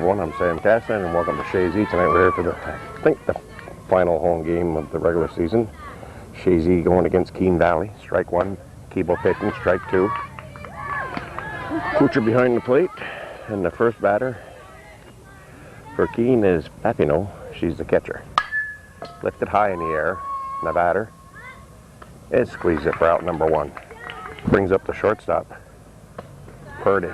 everyone, I'm Sam Castan and welcome to Chazy. Tonight we're here for I think the final home game of the regular season. Chazy going against Keene Valley. Strike one, Keeble pitching, strike two. Kucher behind the plate, and the first batter for Keene is Papino. She's the catcher. Lifted high in the air, and the batter is squeezed it for out number one. Brings up the shortstop, Purdy.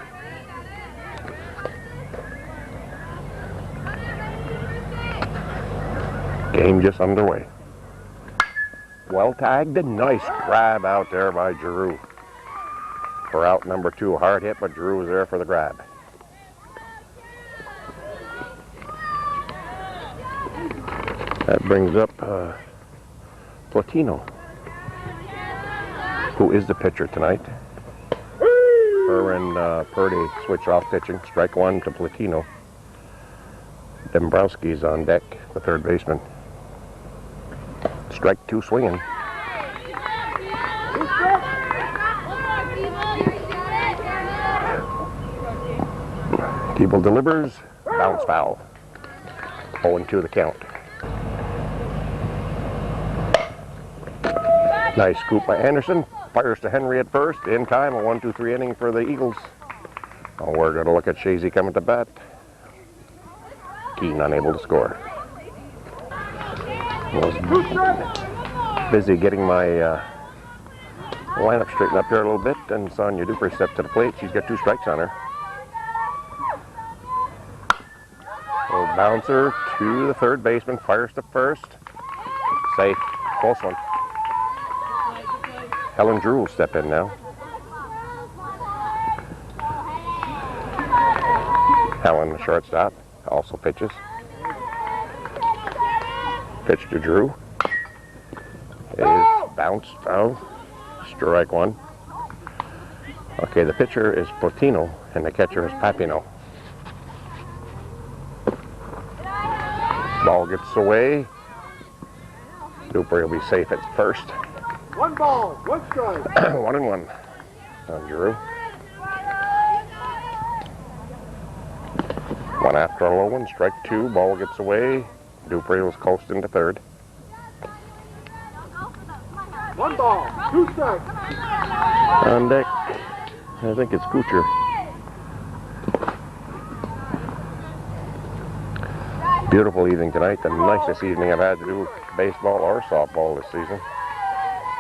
Game just underway. Well tagged and nice grab out there by Giroux. For out number two, hard hit, but Giroux was there for the grab. That brings up Platino, who is the pitcher tonight. Her and Purdy switch off pitching. Strike one to Platino. Dombrowski's on deck, the third baseman. Strike two swinging. Keeble delivers, bounce foul. 0-2 the count. Nice scoop by Anderson. Fires to Henry at first. In time, a 1-2-3 inning for the Eagles. Oh, we're going to look at Chazy coming to bat. Keene unable to score. Was busy getting my lineup straightened up here a little bit, and Sonia Duper stepped to the plate. She's got 2 strikes on her. Little bouncer to the third baseman, fires to first. Safe, close one. Helen Drew will step in now. Helen, the shortstop, also pitches. Pitch to Drew. Is bounced foul. Strike one. Okay, the pitcher is Platino and the catcher is Papino. Ball gets away. Duper will be safe at first. 1 ball, 1 strike. 1-1 on Giroux. One after a low one, strike two, ball gets away. Dupree was coasting to third. 1 ball, 2 strikes. On deck, I think it's Kucher. Beautiful evening tonight, the nicest evening I've had to do baseball or softball this season.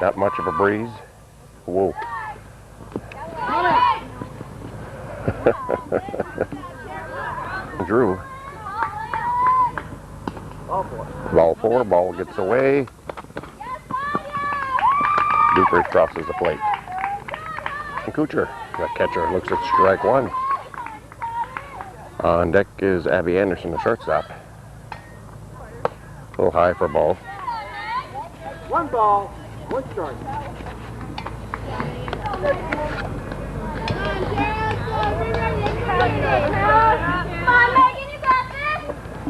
Not much of a breeze. Whoa. Drew. Ball 4, ball gets away. Duper crosses the plate. And Kucher, the catcher, looks at strike one. On deck is Abby Anderson, the shortstop. A little high for ball. 1 ball, 1 strike.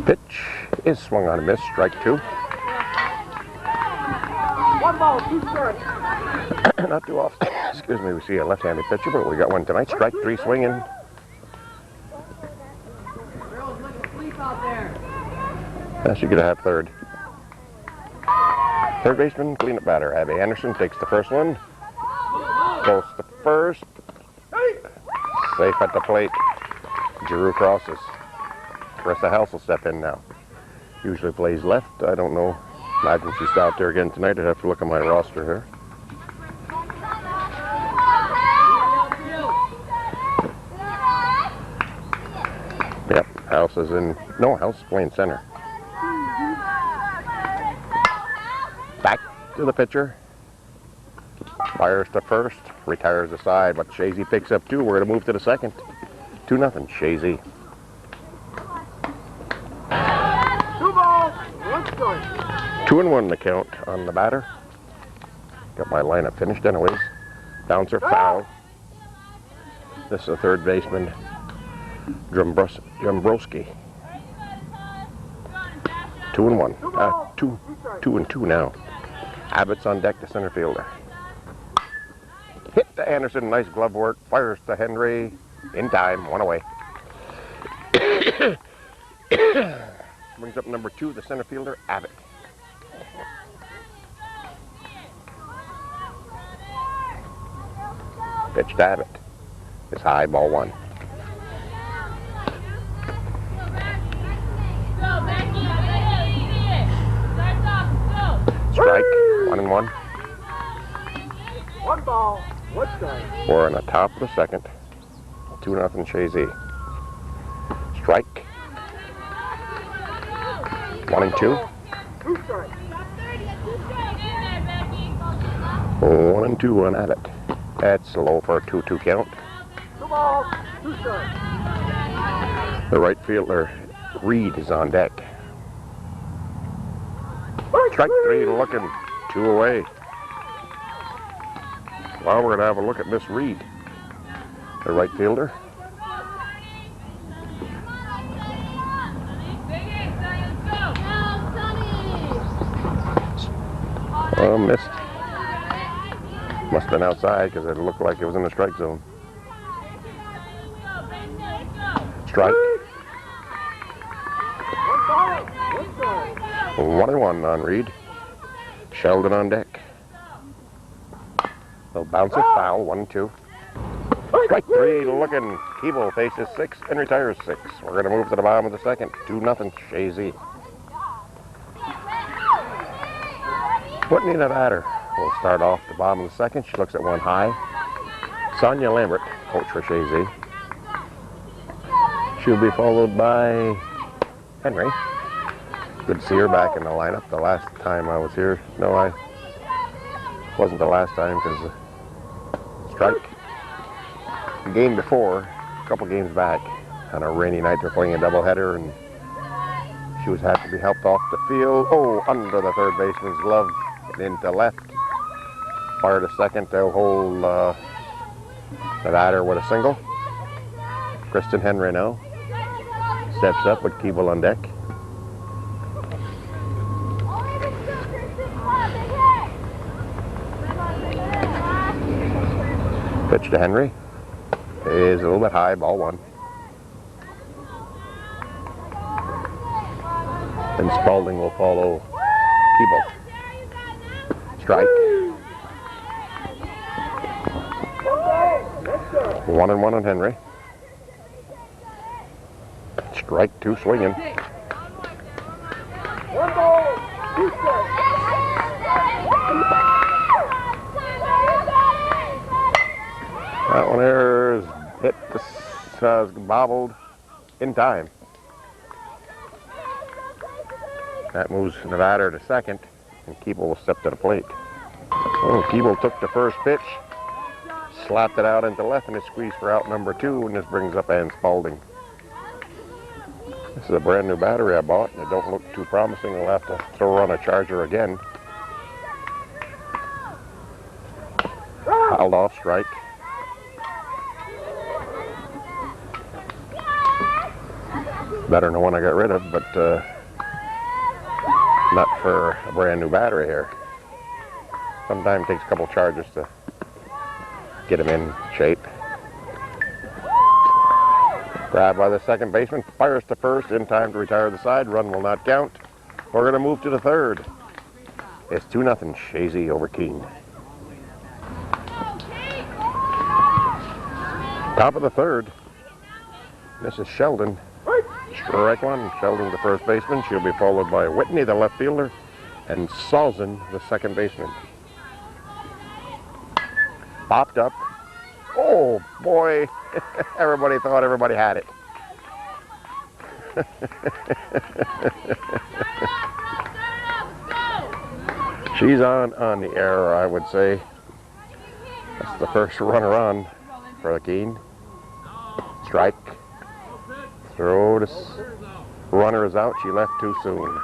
Pitch is swung on a miss, strike two. 1 ball, 2 strikes. Not too often, excuse me, we see a left-handed pitcher, but we got one tonight. Strike three swinging. She could have third. Third baseman, cleanup batter. Abby Anderson takes the first one. Goes to first. Safe at the plate. Giroux crosses. Carissa House will step in now. Usually plays left. I don't know. Imagine she's out there again tonight. I'd have to look at my roster here. Yep, House is in. No, House is playing center. Back to the pitcher. Fires to first. Retires the side, but Chazy picks up 2. We're going to move to the second. 2-0, Chazy. 2 balls, 1 strike. 2-1 the count on the batter. Got my lineup finished anyways. Bouncer foul. This is the third baseman, Dombrowski. 2-1. 2-2 now. Abbott's on deck, the center fielder. Hit to Anderson, nice glove work. Fires to Henry. In time, 1 away. Brings up number 2, the center fielder, Abbott. Pitch to Abbott. It's high, ball 1. Strike, 1-1. 1 ball, 1 strike. We're on the top of the second. 2-0 Chazy. Strike. 1-2. 2 strikes. 1-2 on Abbott. That's low for a 2-2 count. 2 balls, 2 strikes. The right fielder, Reed, is on deck. Strike 3 looking. 2 away. Well, we're going to have a look at Miss Reed, the right fielder. Oh, missed. Must have been outside because it looked like it was in the strike zone. Strike. 1 ball, 1 strike. 1-1 on Reed. Sheldon on deck. They'll bounce it, foul, 1-2. Strike 3 looking. Keeble faces 6 and retires 6. We're going to move to the bottom of the second. 2-0 Chazy. Whitney Nevada will start off the bottom of the second. She looks at 1 high. Sonia Lambert, coach for Chazy. She'll be followed by Henry. Good to see her back in the lineup. The last time I was here, no, I wasn't the last time because strike. The game before, a couple games back, on a rainy night, they're playing a doubleheader, and she was had to be helped off the field. Oh, under the third baseman's glove and into left. Fire to second. They'll hold Nevada with a single. Kristen Henry now steps up with Keeble on deck. Pitch to Henry is a little bit high, ball 1. And Spalding will follow Keeble. Strike. 1-1 on Henry. Strike 2 swinging. 1 ball, 2 strikes. That one there is hit the bobbled in time. That moves Nevada to second, and Keeble will step to the plate. Oh, Keeble took the first pitch, slapped it out into left, and it squeezed for out number 2, and this brings up Ann Spalding. This is a brand new battery I bought, and it don't look too promising. I'll have to throw on a charger again. Fouled off, strike. Better than the one I got rid of, but not for a brand new battery here. Sometimes it takes a couple charges to get them in shape. Grabbed by the second baseman, fires to first in time to retire the side. Run will not count. We're going to move to the third. It's 2-0 Chazy over Keene. Top of the third. This is Sheldon. Strike 1. Sheldon, the first baseman. She'll be followed by Whitney, the left fielder, and Salzen, the second baseman. Popped up. Oh, boy. Everybody thought everybody had it. She's on the air, I would say. That's the first runner on for the Keene. Strike. Throw to runner is out. She left too soon.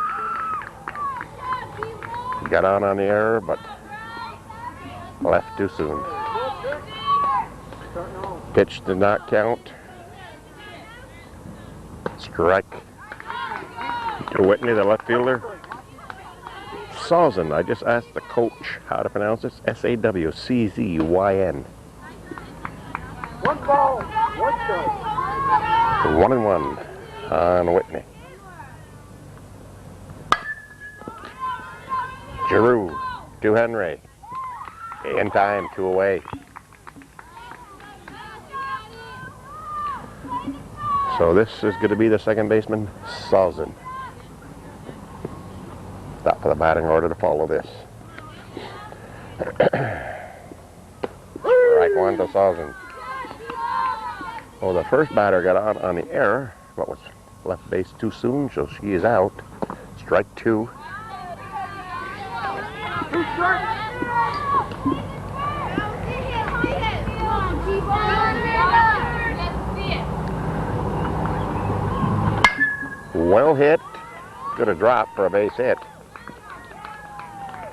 Got on the air, but left too soon. Pitch did not count. Strike to Whitney, the left fielder. Sawzyn. I just asked the coach how to pronounce this. S-A-W-C-Z-Y-N. 1 ball, 1 strike. 1-1. on Whitney. Giroux to Henry. In time, 2 away. So this is going to be the second baseman, Sawson. Top of the batting order to follow this. Strike one to Sawson. Well, the first batter got on the error, but was left base too soon, so she is out. Strike two. Well hit. Good a drop for a base hit.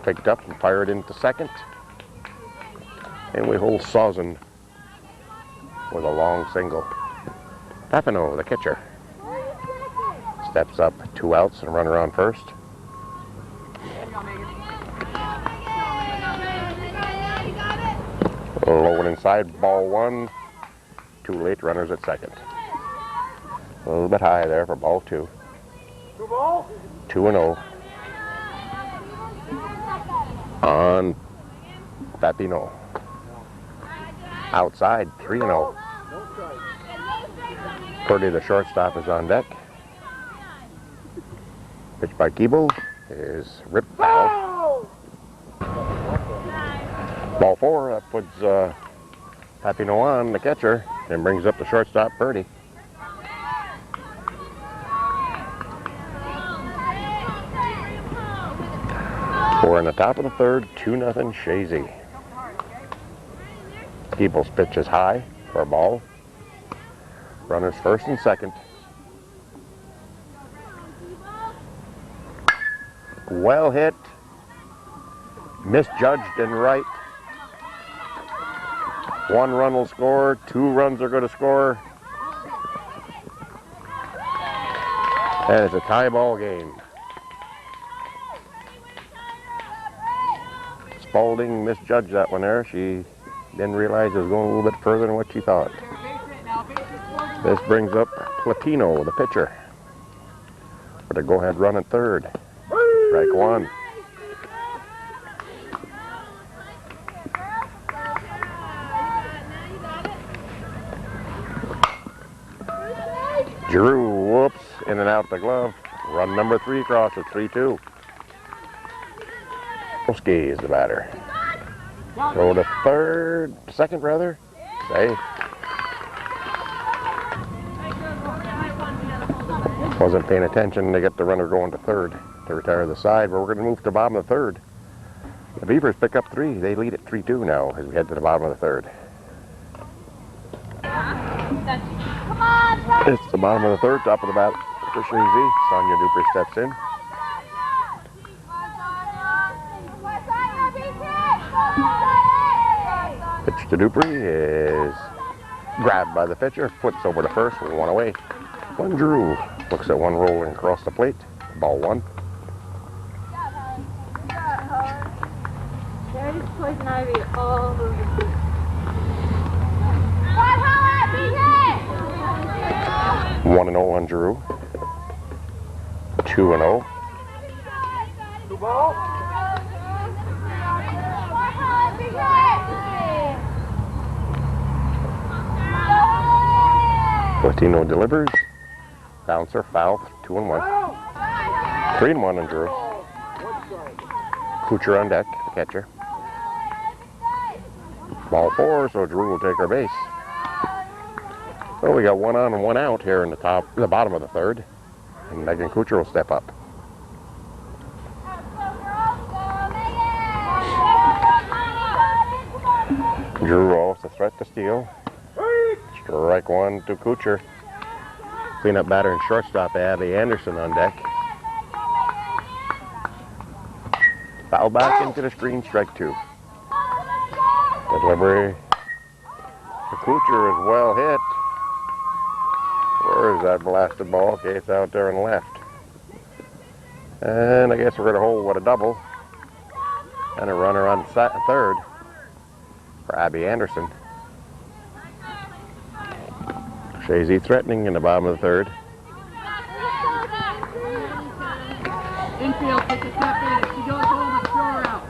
Picked up and fired into second. And we hold Sawson with a long single. Papineau, the catcher, steps up, 2 outs and a runner on first. Low and inside, ball 1. Too late, runners at second. A little bit high there for ball 2. 2-0 on Papineau. Outside, 3-0. Purdy, the shortstop, is on deck. Pitch by Keeble is ripped foul. Ball 4, that puts Papineau on, the catcher, and brings up the shortstop, Purdy. We're in the top of the third, 2-0 Chazy. Keeble's pitch is high for a ball. Runners first and second. Well hit. Misjudged and right. 1 run will score. 2 runs are going to score. And it's a tie ball game. Spalding misjudged that one there. She didn't realize it was going a little bit further than what she thought. This brings up Platino, the pitcher, for the go-ahead run at third. Strike 1. Giroux, whoops, in and out the glove. Run number 3 across at 3-2. Oski is the batter. Go to second rather. Safe. Wasn't paying attention to get the runner going to third to retire the side, but we're going to move to the bottom of the third. The Beavers pick up 3. They lead at 3-2 now as we head to the bottom of the third. It's the bottom of the third, top of the bat for Chazy. Sonia Duper steps in. Pitch to Dupree is grabbed by the pitcher, flips over to first, 1 away. 1 Drew looks at 1 rolling across the plate. Ball 1. There's poison ivy all over the place. 1-0 on Drew. 2-0. 2 ball. Platino delivers. Bouncer, foul, 2-1. 3-1 on Drew. Kucher on deck, the catcher. Ball 4, so Drew will take her base. So we got 1 on and 1 out here in the bottom of the third. And Megan Kucher will step up. Drew also a threat to steal. Strike 1 to Kucher. Cleanup batter and shortstop Abby Anderson on deck. Foul back into the screen, strike 2. Delivery. The Kucher is well hit. Where is that blasted ball? Okay, it's out there on the left. And I guess we're going to hold with a double. And a runner on third for Abby Anderson. Chazy threatening in the bottom of the third. Take a step in. If she goes home, I'm throw her out.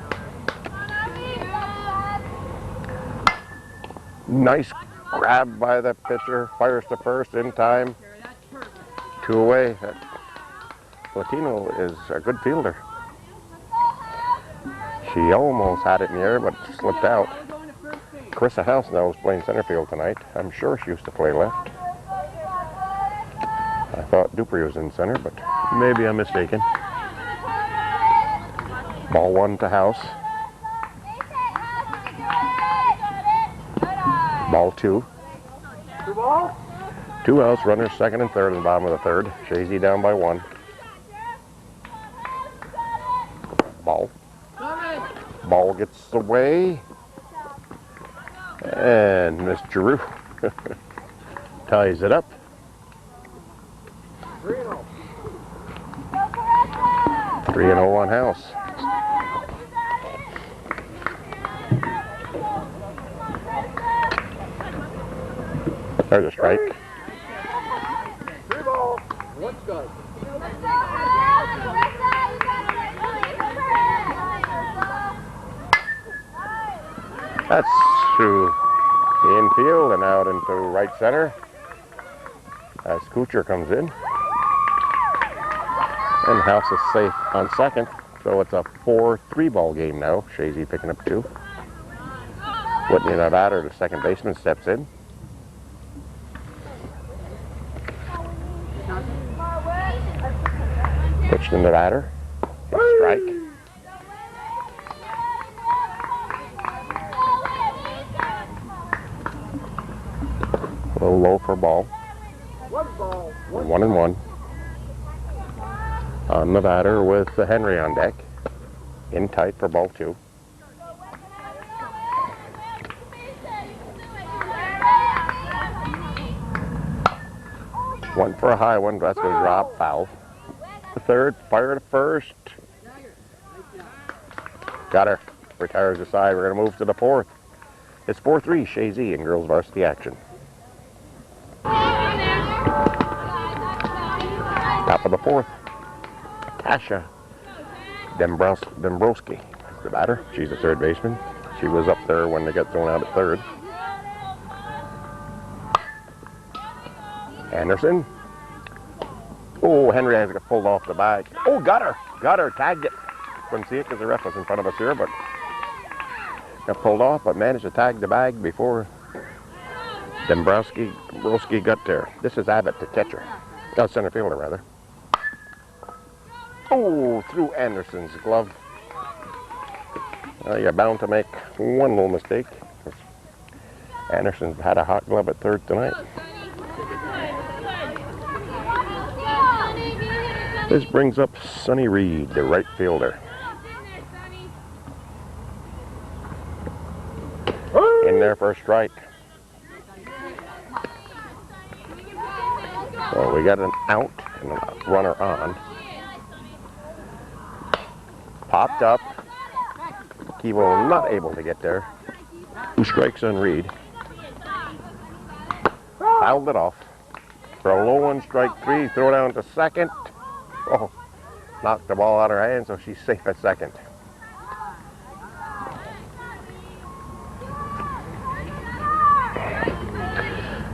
Nice grab by the pitcher. Fires to first in time. Two away. That Latino is a good fielder. She almost had it in the air, but slipped out. Carissa House now is playing center field tonight. I'm sure she used to play left. I thought Dupree was in center, but maybe I'm mistaken. Ball one to House. Ball two. Two outs, runners second and third in the bottom of the third. Chazy down by one. Ball. Ball gets away. And Miss Giroux ties it up. 3-0 on House. There's a strike. 3 ball, 1 strike. That's through the infield and out into right center as Kuchar comes in. And House is safe on second, so it's a 4-3 ball game now. Chazy picking up 2. Whitney Nevada, the second baseman, steps in. Pitch to Nevada. Strike. A little low for ball. 1 ball, 1-1. On the batter with Henry on deck. In tight for ball 2. One for a high one, that's going to drop, foul. The third, fire to first. Got her. Retires the side. We're going to move to the fourth. It's 4-3, Chazy in girls varsity action. Top of the fourth. Tasha Dombrowski is the batter. She's the third baseman. She was up there when they got thrown out at third. Anderson. Oh, Henry has got pulled off the bag. Oh, got her. Got her. Tagged it. Couldn't see it because the ref was in front of us here, but got pulled off, but managed to tag the bag before Dombrowski got there. This is Abbott, the catcher. Oh, center fielder, rather. Oh, through Anderson's glove. You're bound to make one little mistake. Anderson's had a hot glove at third tonight. This brings up Sonny Reed, the right fielder. In there for a strike. So we got an out and a runner on. Popped up. Keeble not able to get there. 2 strikes on Reed. Fouled it off. For a low one, strike 3. Throw down to second. Oh, knocked the ball out of her hand, so she's safe at second.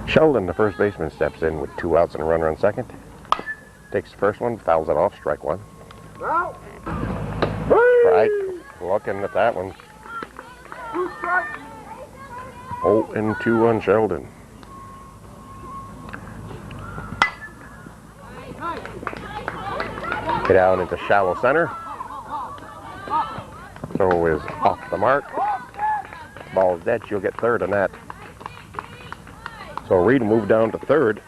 Sheldon, the first baseman, steps in with 2 outs and a runner on second. Takes the first one, fouls it off, strike 1. Strike. Looking at that one. 0-2 on Sheldon. Get out into shallow center. Throw is off the mark. Ball's dead. She'll get third on that. So Reed will move down to third.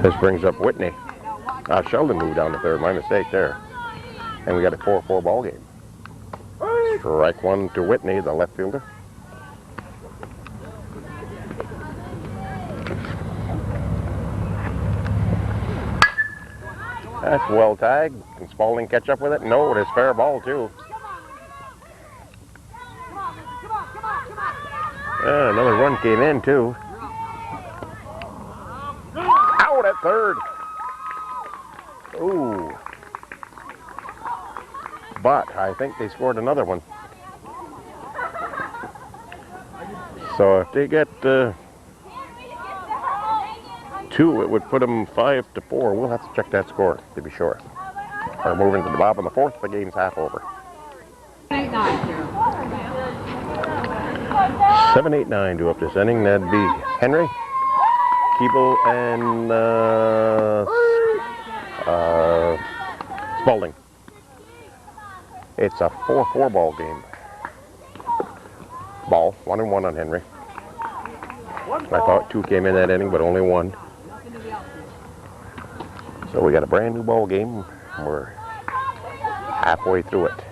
This brings up Whitney. Sheldon moved down to third. My mistake there. And we got a 4-4 ball game. Strike 1 to Whitney, the left fielder. That's well tagged. Can Spalding catch up with it? No, it is fair ball too. Another run came in too. Out at third. Ooh. But I think they scored another one. So if they get 2, it would put them 5-4. We'll have to check that score to be sure. We're moving to the bottom of the 4th. The game's half over. 7-8-9 to up this inning. That'd be Henry, Keeble, and Spalding. It's a 4-4 ball game. Ball, 1-1 on Henry. I thought 2 came in that inning, but only 1. So we got a brand new ball game. We're halfway through it.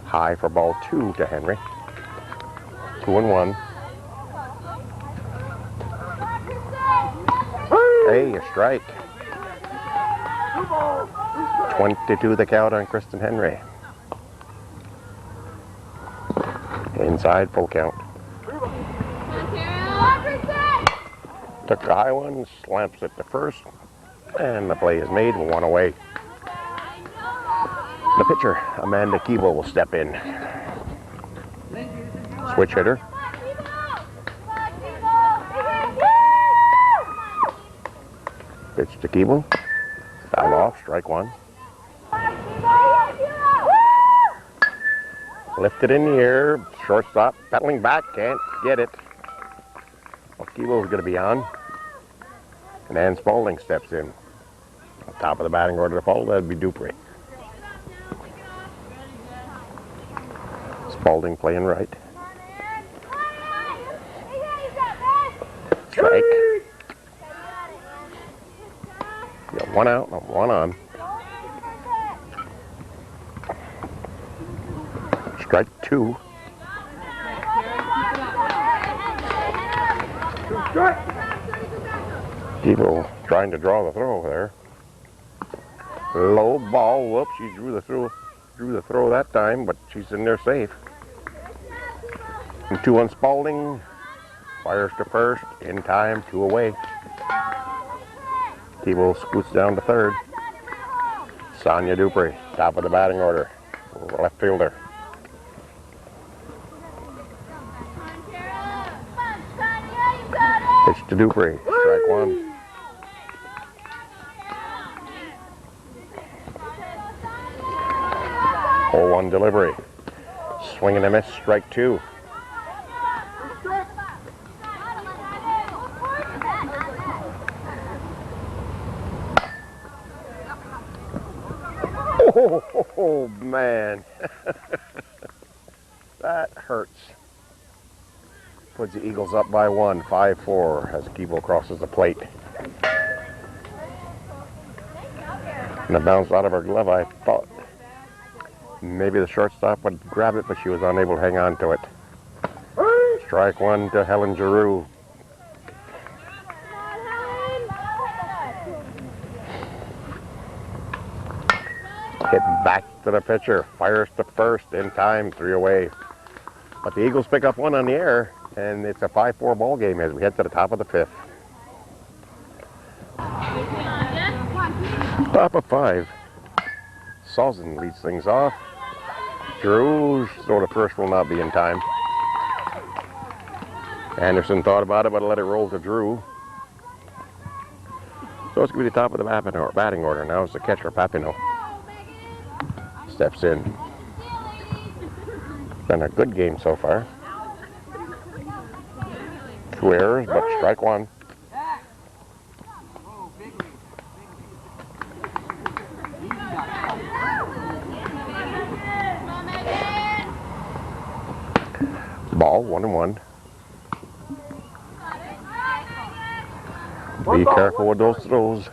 High for ball 2 to Henry. 2-1. Hey, a strike. 22 the count on Kristen Henry. Inside, full count. Took the high one, slams it to first, and the play is made, 1 away. The pitcher, Amanda Keeble, will step in. Switch hitter. Pitch to Keeble. Foul off, strike 1. Lifted in the air, shortstop, pedaling back, can't get it. Well, Keeble's going to be on. And then Spalding steps in. On top of the batting order to follow, that'd be Dupree. Spalding playing right. Strike. You got 1 out and 1 on. Strike 2. Keeble trying to draw the throw there. Low ball. Whoops, she drew the throw that time, but she's in there safe. And 2 on Spalding. Fires to first. In time, 2 away. Keeble scoots down to third. Sonia Dupree, top of the batting order. Left fielder. Pitch to Dupree. Strike 1. Oh, 1 delivery. Swing and a miss. Strike 2. Oh, man. That hurts. Puts the Eagles up by 1, 5-4 as Keeble crosses the plate. And it bounced out of her glove. I thought maybe the shortstop would grab it, but she was unable to hang on to it. Strike 1 to Helen Giroux. Hit back to the pitcher. Fires to first. In time, 3 away. But the Eagles pick up 1 on the air, and it's a 5-4 ball game as we head to the top of the 5th. Top of 5. Salzen leads things off. Giroux, so the first will not be in time. Anderson thought about it, but let it roll to Drew. So it's going to be the top of the batting order. Now it's the catcher, Papineau. Steps in. Been a good game so far. 2 errors, but strike 1. Ball, 1-1. Be careful with those throws.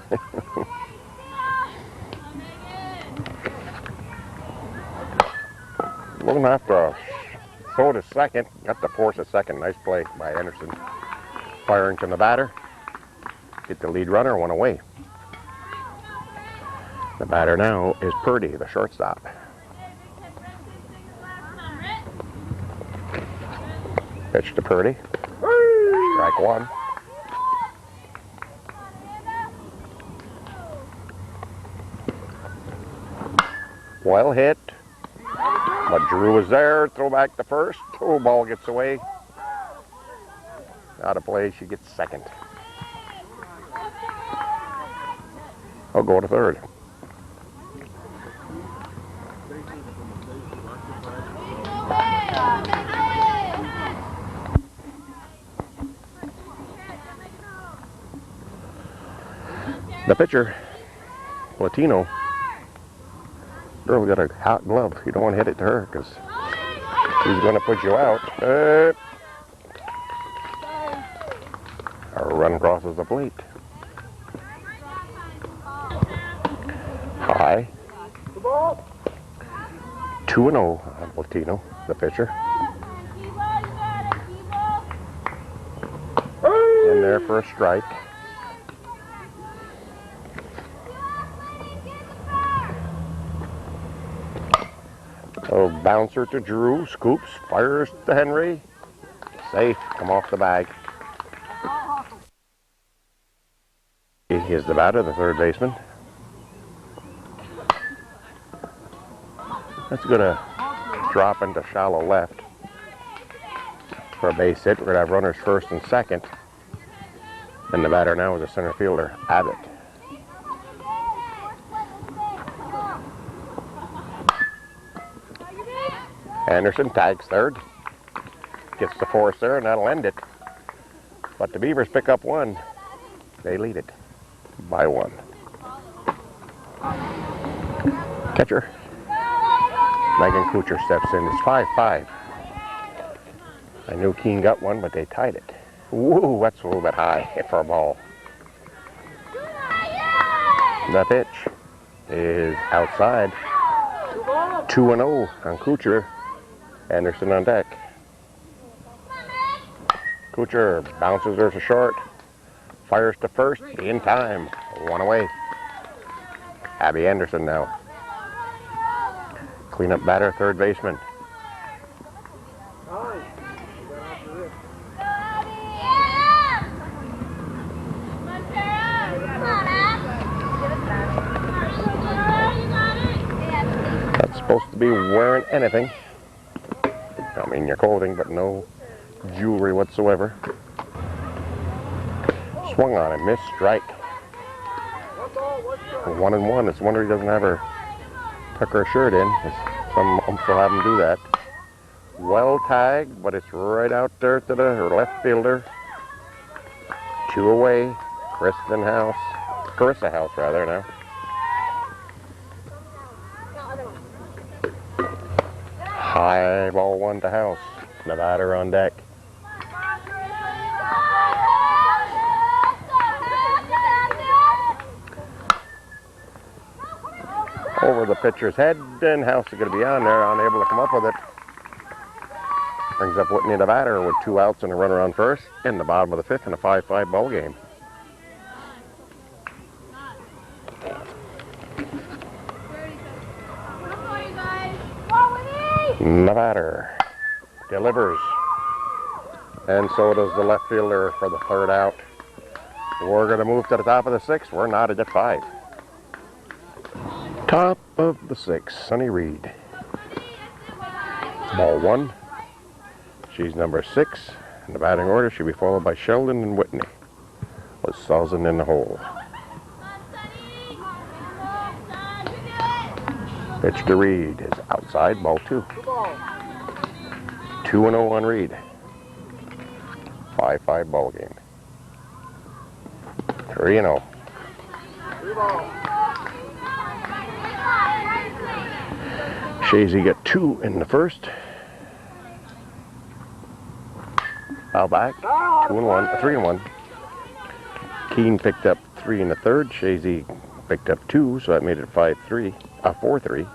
Looking after throw to second. Got to force a second. Nice play by Anderson. Firing from the batter. Get the lead runner, 1 away. The batter now is Purdy, the shortstop. Pitch to Purdy. Strike one. Well hit. But Drew was there. Throw back to first. Oh, ball gets away. Out of play. She gets second. I'll go to third. The pitcher, Latino, girl got a hot glove. You don't want to hit it to her because she's going to put you out. Our run crosses the plate. High. 2-0 on Latino, the pitcher. In there for a strike. Oh, bouncer to Drew, scoops, fires to Henry. Safe, come off the bag. He is the batter, the third baseman. That's going to drop into shallow left for a base hit. We're going to have runners first and second. And the batter now is a center fielder, Abbott. Anderson tags third. Gets the force there, and that'll end it. But the Beavers pick up one. They lead it by one. Catcher Megan Kuchar steps in. It's 5-5. I knew Keene got one, but they tied it. Woo, that's a little bit high for a ball. The pitch is outside. 2-0 on Kuchar. Anderson on deck. Kuchar bounces her to short. Fires to first. In time. One away. Abby Anderson now. Cleanup batter, third baseman. Not supposed to be wearing anything. I mean your clothing, but no jewelry whatsoever. Swung on and missed, strike. 1-1. It's a wonder he doesn't have her tuck her shirt in. Some umps will have him do that. Well tagged, but it's right out there to her left fielder. 2 away. Carissa House rather now. High ball one to House. The batter on deck. Over the pitcher's head, and House is going to be on there, unable to come up with it. Brings up Whitney the batter with 2 outs and a runner on first in the bottom of the 5th in a 5-5 ball game. The batter delivers, and so does the left fielder for the third out. We're going to move to the top of the 6th. We're knotted at 5. Top of the 6th, Sunny Reed. Ball 1. She's number 6. In the batting order, she'll be followed by Sheldon and Whitney, with Sullivan in the hole. Pitch to Reed is outside, ball 2. 2-0 on Reed. 5-5 ball game. 3-0. Chazy got 2 in the first. Foul back. 3-1. Keene picked up 3 in the third. Chazy picked up 2, so that made it 4-3.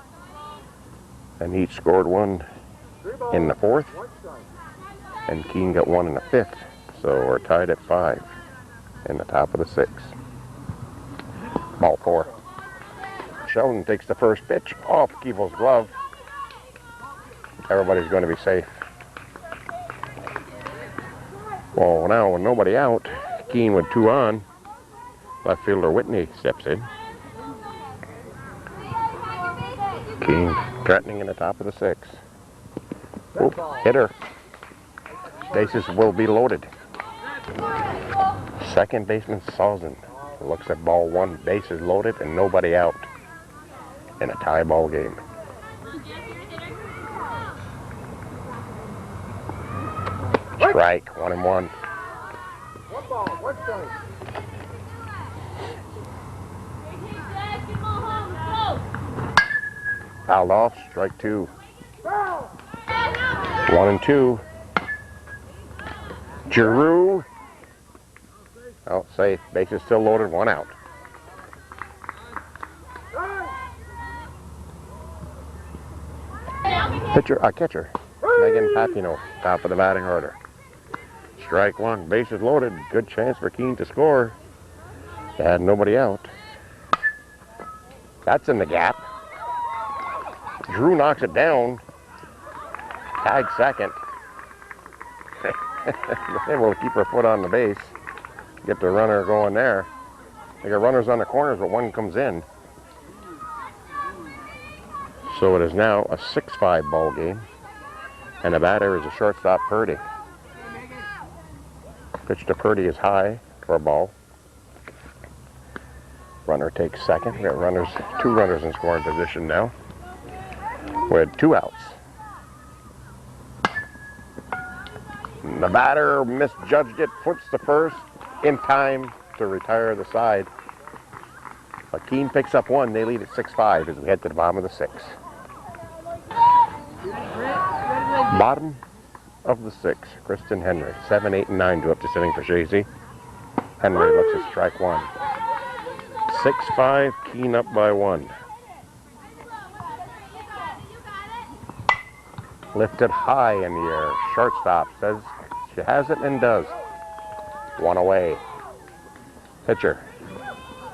And each scored 1 in the 4th. And Keene got 1 in the 5th. So we're tied at 5 in the top of the 6th. Ball 4. Sheldon takes the first pitch off Keeble's glove. Everybody's going to be safe. Well, now with nobody out, Keene with 2 on. Left fielder Whitney steps in. Keene threatening in the top of the 6th. Oop, hitter. Bases will be loaded. Second baseman Salzen looks at ball 1. Bases loaded and nobody out in a tie ball game. Strike, 1-1. 1 ball, 1 strike. Fouled off, strike 2. 1-2. Giroux. Oh, safe. Bases still loaded, 1 out. Catcher. Megan Papino, top of the batting order. Strike 1. Bases loaded. Good chance for Keene to score. They had nobody out. That's in the gap. Drew knocks it down. Tag second. Able to keep her foot on the base. Get the runner going there. They got runners on the corners, but 1 comes in. So it is now a 6-5 ball game. And the batter is a shortstop, Purdy. Pitch to Purdy is high for a ball. Runner takes second. We got 2 runners in scoring position now. With 2 outs. The batter misjudged it, puts the first in time to retire the side. But Keene picks up 1. They lead at 6-5 as we head to the bottom of the 6th. Bottom of the 6th, Kristen Henry. 7, 8, and 9 do up to sitting for Chazy. Henry looks at strike 1. 6-5, Keene up by 1. Lifted high in the air. Shortstop says she has it and does. 1 away. Pitcher,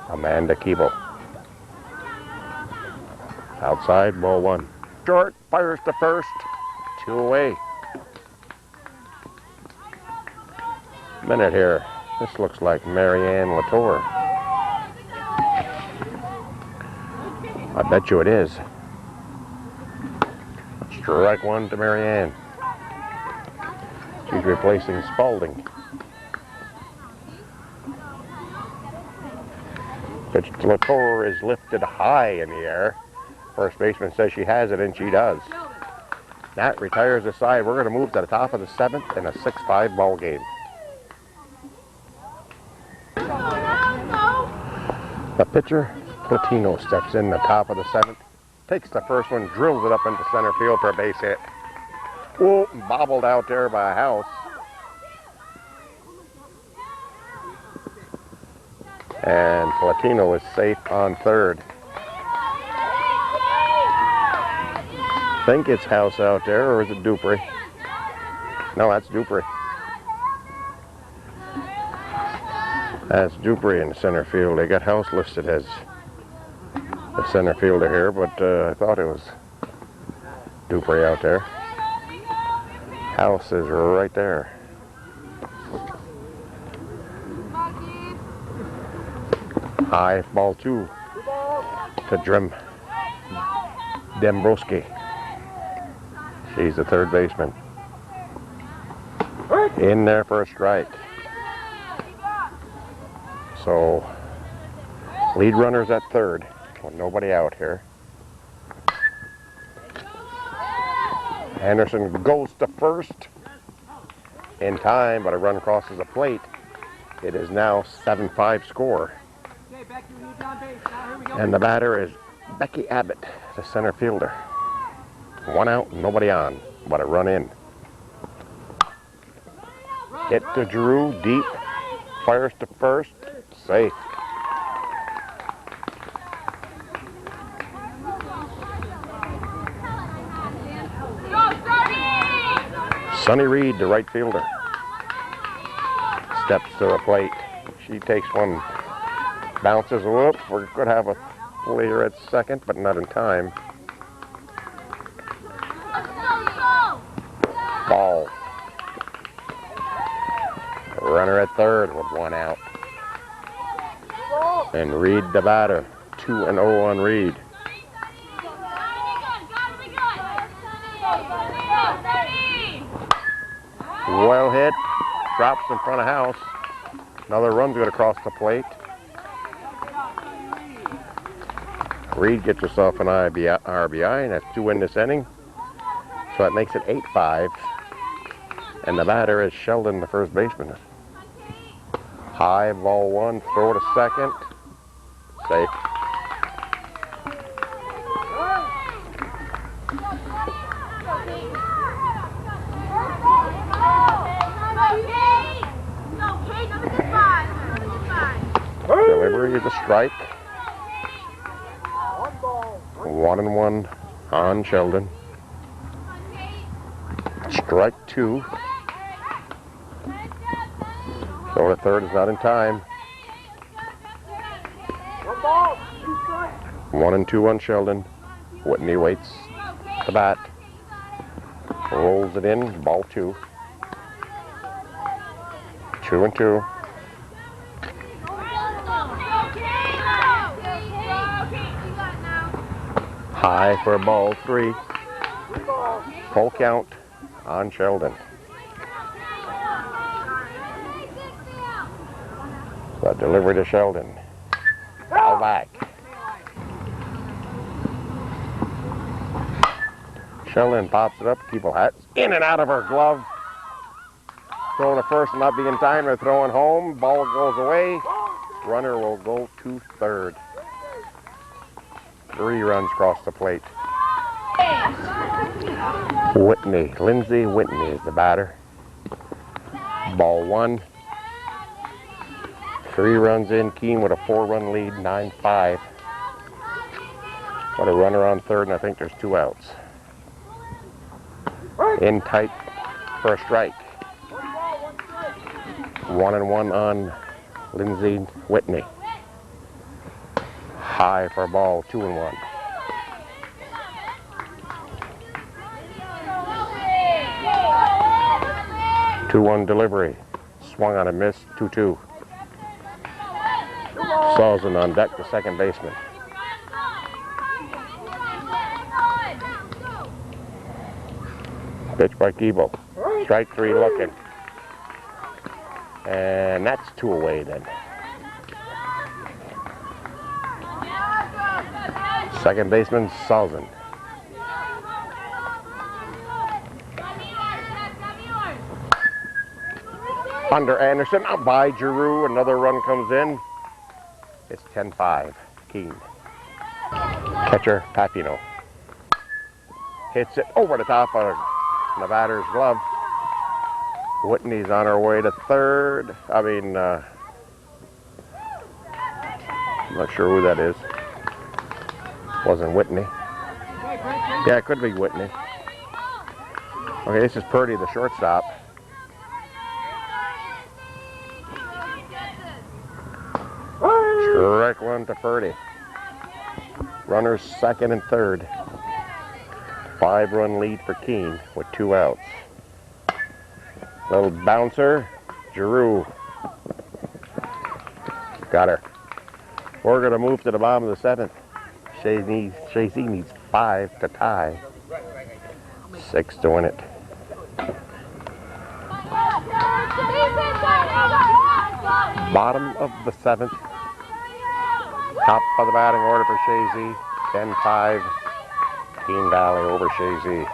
Amanda Keeble. Outside, ball 1. Short, fires to first. 2 away. Minute here. This looks like Marianne Latour. I bet you it is. Strike 1 to Marianne. She's replacing Spalding. Pitch to Latour is lifted high in the air. First baseman says she has it, and she does. That retires the side. We're going to move to the top of the 7th in a 6-5 ball game. The pitcher, Platino, steps in the top of the 7th. Takes the first one, drills it up into center field for a base hit. Oh, bobbled out there by a house. And Platino is safe on 3rd. I think it's House out there, or is it Dupree? No, that's Dupree. That's Dupree in the center field. They got House listed as the center fielder here, but I thought it was Dupree out there. House is right there. High, ball 2 to Dembrowski. She's the 3rd baseman. In there for a strike. So, lead runners at 3rd with nobody out here. Anderson goes to 1st in time, but a run crosses the plate. It is now 7-5 score. And the batter is Becky Abbott, the center fielder. 1 out, nobody on, but a run in. Hit to Drew, deep, fires to 1st, safe. Sonny Reed, the right fielder, steps to the plate. She takes one, bounces, whoop, we're going to have a play here at 2nd, but not in time. Ball. Runner at third with 1 out. And Reed the batter. 2-0 on Reed. Well hit. Drops in front of house. Another run's going to cross the plate. Reed gets herself an RBI, and that's 2 in this inning. So that makes it 8-5. And the batter is Sheldon, the first baseman. High, ball 1, throw to second. Safe. Delivery is a strike. 1-1 on Sheldon. Strike 2. Throw to third is not in time. 1-2 on Sheldon. Whitney waits the bat. Rolls it in, ball 2. 2-2. High for ball 3. Full count on Sheldon. So delivery to Sheldon. Foul back. Sheldon pops it up. Keeble hats in and out of her glove. Throwing to first, not being time. They're throwing home. Ball goes away. Runner will go to third. 3 runs across the plate. Whitney, Lindsay Whitney is the batter. Ball 1. 3 runs in. Keene with a 4-run lead, 9-5. Got a runner on third, and I think there's 2 outs. In tight for a strike. 1-1 on Lindsay Whitney. High for a ball, 2-1. 2-1 delivery. Swung on a miss, 2-2. Salzman on deck, the second baseman. Pitch by Keeble. Strike 3 looking. And that's 2 away then. Second baseman, Salzman. Under Anderson, out by Giroux. Another run comes in. It's 10-5, Keene. Catcher, Papino. Hits it over the top of the batter's glove. Whitney's on her way to third. I'm not sure who that is. Wasn't Whitney. Yeah, it could be Whitney. Okay, this is Purdy, the shortstop. Strike 1 to Purdy. Runners second and third. 5-run lead for Keene with 2 outs. Little bouncer, Giroux. Got her. We're going to move to the bottom of the 7th. Chazy needs 5 to tie. 6 to win it. Bottom of the 7th. Top of the batting order for Chazy. 10-5. Keene Valley over Chazy.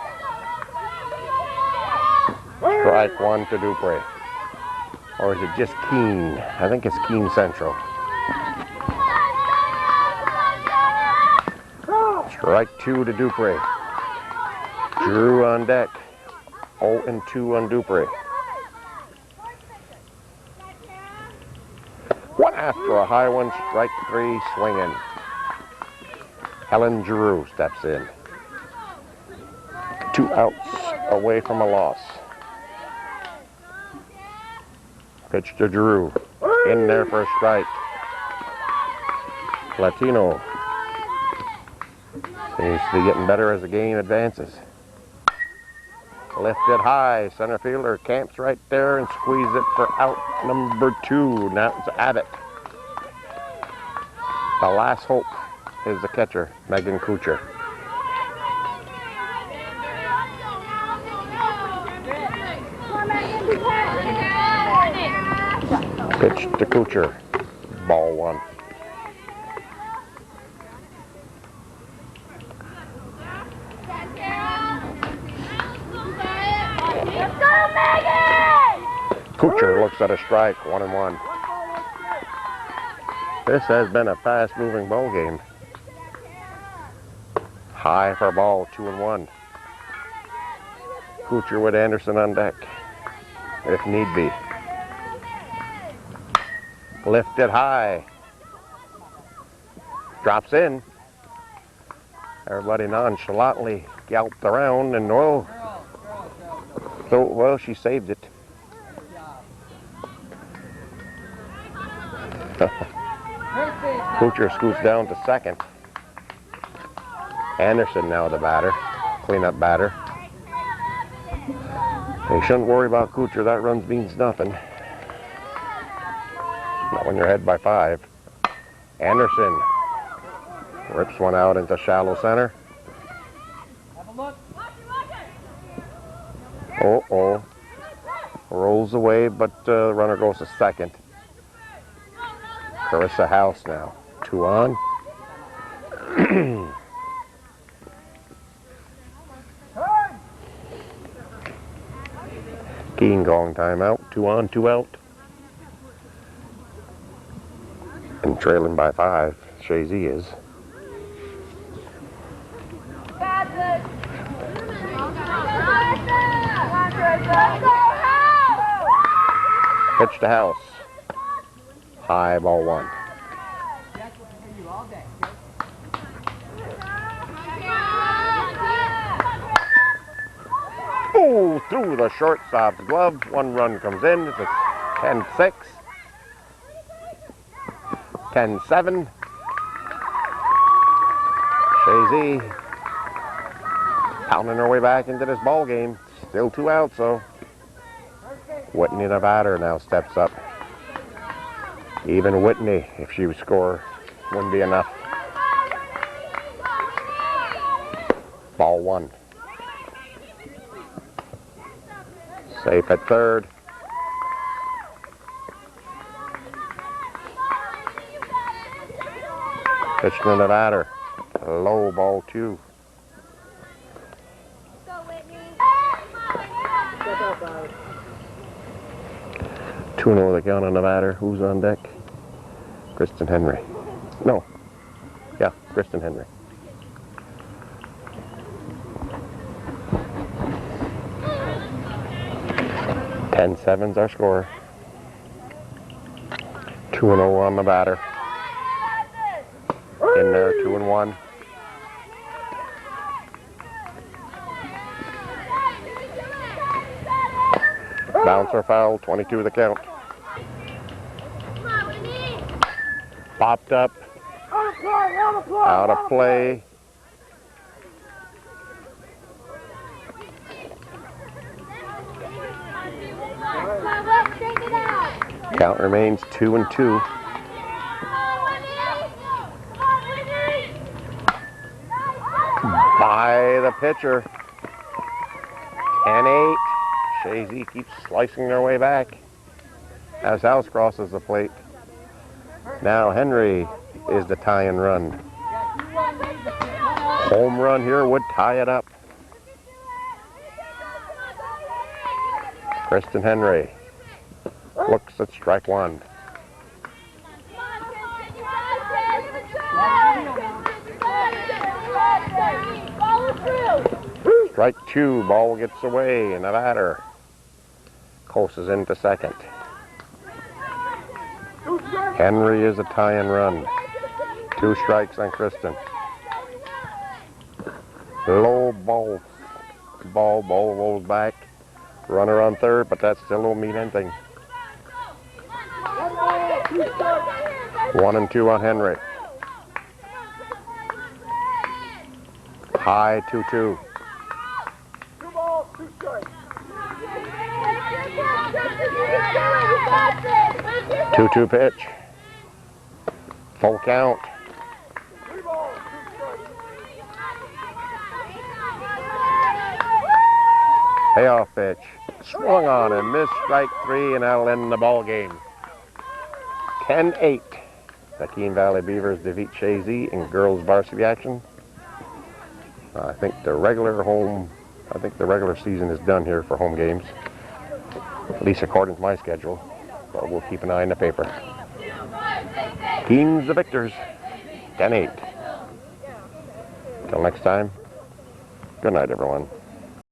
Strike 1 to Dupree. Or is it just Keene? I think it's Keene Central. Strike 2 to Dupree. Drew on deck. 0-2 on Dupree. 1 after a high one, strike 3, swinging. Helen Giroux steps in. 2 outs away from a loss. Pitch to Giroux. In there for a strike. Latino seems to be getting better as the game advances. Lifted high. Center fielder camps right there and squeezes it for out number 2. Now it's Abbott. The last hope is the catcher, Megan Kuchar. Pitch to Kuchar. Ball 1. Kuchar looks at a strike, 1-1. This has been a fast-moving ball game. High for ball, 2-1. Kuchar with Anderson on deck, if need be. Lifted high. Drops in. Everybody nonchalantly galloped around and well, she saved it. Kuchar scoots down to second. Anderson now the batter, cleanup batter. You shouldn't worry about Kuchar, that run means nothing. Not when you're ahead by 5. Anderson rips one out into shallow center. Uh-oh. Rolls away, but the runner goes to second. Carissa House now. 2 on. Keene going timeout. 2 on, 2 out. And trailing by 5, Chazy is. Pitch to House. High, ball 1. Oh, through the shortstop's glove. 1 run comes in. It's a 10-6. 10-7. Chazy pounding her way back into this ball game. Still 2 outs, so Whitney the batter now steps up. Even Whitney, if she would score, wouldn't be enough. Ball 1. Safe at third. Pitch to the batter. Low, ball 2. 2-0 the count on the batter. Who's on deck? Kristen Henry. No. Yeah, Kristen Henry. Ten 7's our score. 2-0 on the batter. In there, 2-1. Bouncer foul, 22 the count. Popped up. Out of play. Count remains 2-2. By the pitcher. 10-8. Chazy keeps slicing their way back as House crosses the plate. Now Henry is the tie-in run. Home run here would tie it up. Kristen Henry looks at strike 1. Strike 2, ball gets away, and the batter coasts into second. Henry is a tie and run. 2 strikes on Kristen. Low ball. Ball rolls back. Runner on third, but that still don't mean anything. 1-2 on Henry. High 2-2. 2 balls, 2 strikes. 2-2 pitch. Full count. Payoff pitch. Swung on and missed strike 3, and that'll end the ball game. 10-8. The Keene Valley Beavers defeat Chazy in girls varsity action. I think the regular season is done here for home games, at least according to my schedule, but we'll keep an eye on the paper. Keene's the victors, 10-8. Till next time, good night, everyone.